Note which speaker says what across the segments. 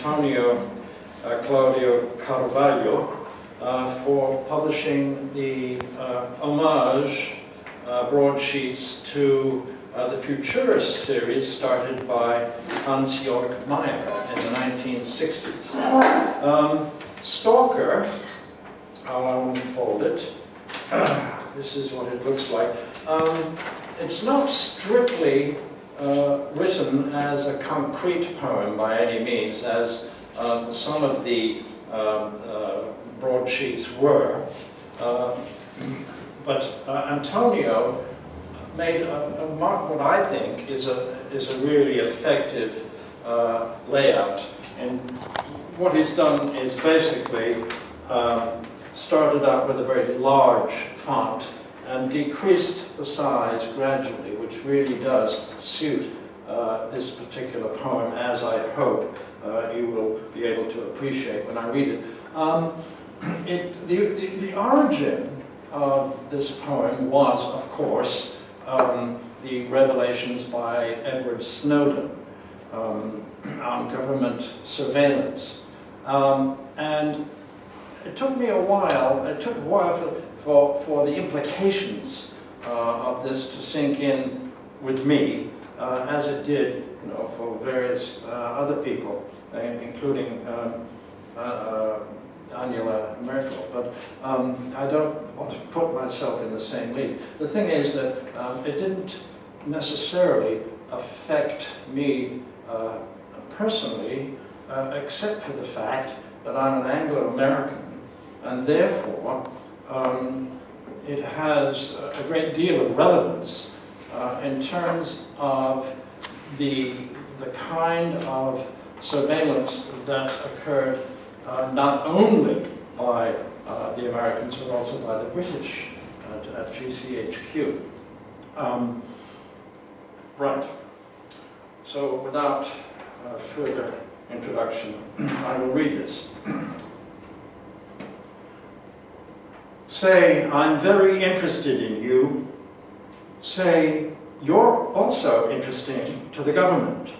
Speaker 1: Antonio Claudio Carvalho for publishing the homage broadsheets to the Futurist series started by Hans-Georg Meyer in the 1960s. Stalker, I'll unfold it. This is what it looks like. It's not strictly written as a concrete poem by any means, as some of the broadsheets were. But Antonio made what I think is a really effective layout. And what he's done is basically started out with a very large font and decreased the size gradually, which really does suit this particular poem, as I hope you will be able to appreciate when I read it. The origin of this poem was, of course, the revelations by Edward Snowden on government surveillance. And it took me a while, for the implications of this to sink in with me, as it did, for various other people, including Angela Merkel. But I don't want to put myself in the same league. The thing is that it didn't necessarily affect me personally, except for the fact that I'm an Anglo-American, and therefore it has a great deal of relevance in terms of the kind of surveillance that occurred not only by the Americans but also by the British at GCHQ. Right. So without further introduction, I will read this. Say, I'm very interested in you. Say, you're also interesting to the government.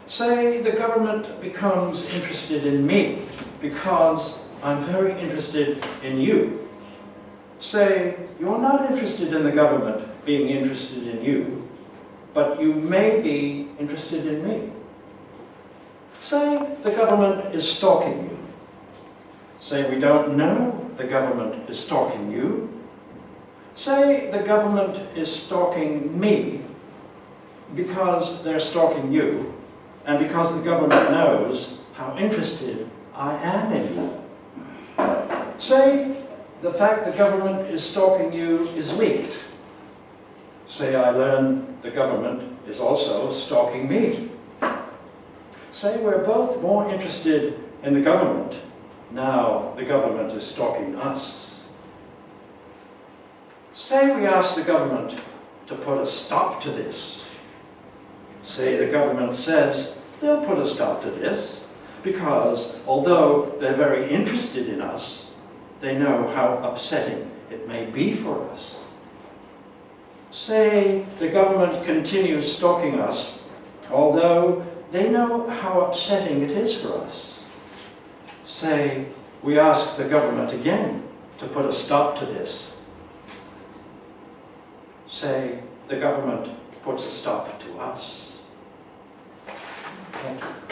Speaker 1: Say, the government becomes interested in me because I'm very interested in you. Say, you're not interested in the government being interested in you, but you may be interested in me. Say, the government is stalking you. Say, we don't know the government is stalking you. Say, the government is stalking me because they're stalking you, and because the government knows how interested I am in you. Say, the fact the government is stalking you is leaked. Say, I learn the government is also stalking me. Say, we're both more interested in the government now the government is stalking us. Say, we ask the government to put a stop to this. Say, the government says they'll put a stop to this because although they're very interested in us, they know how upsetting it may be for us. Say, the government continues stalking us, although they know how upsetting it is for us. Say, we ask the government again to put a stop to this. Say, the government puts a stop to us. Thank you.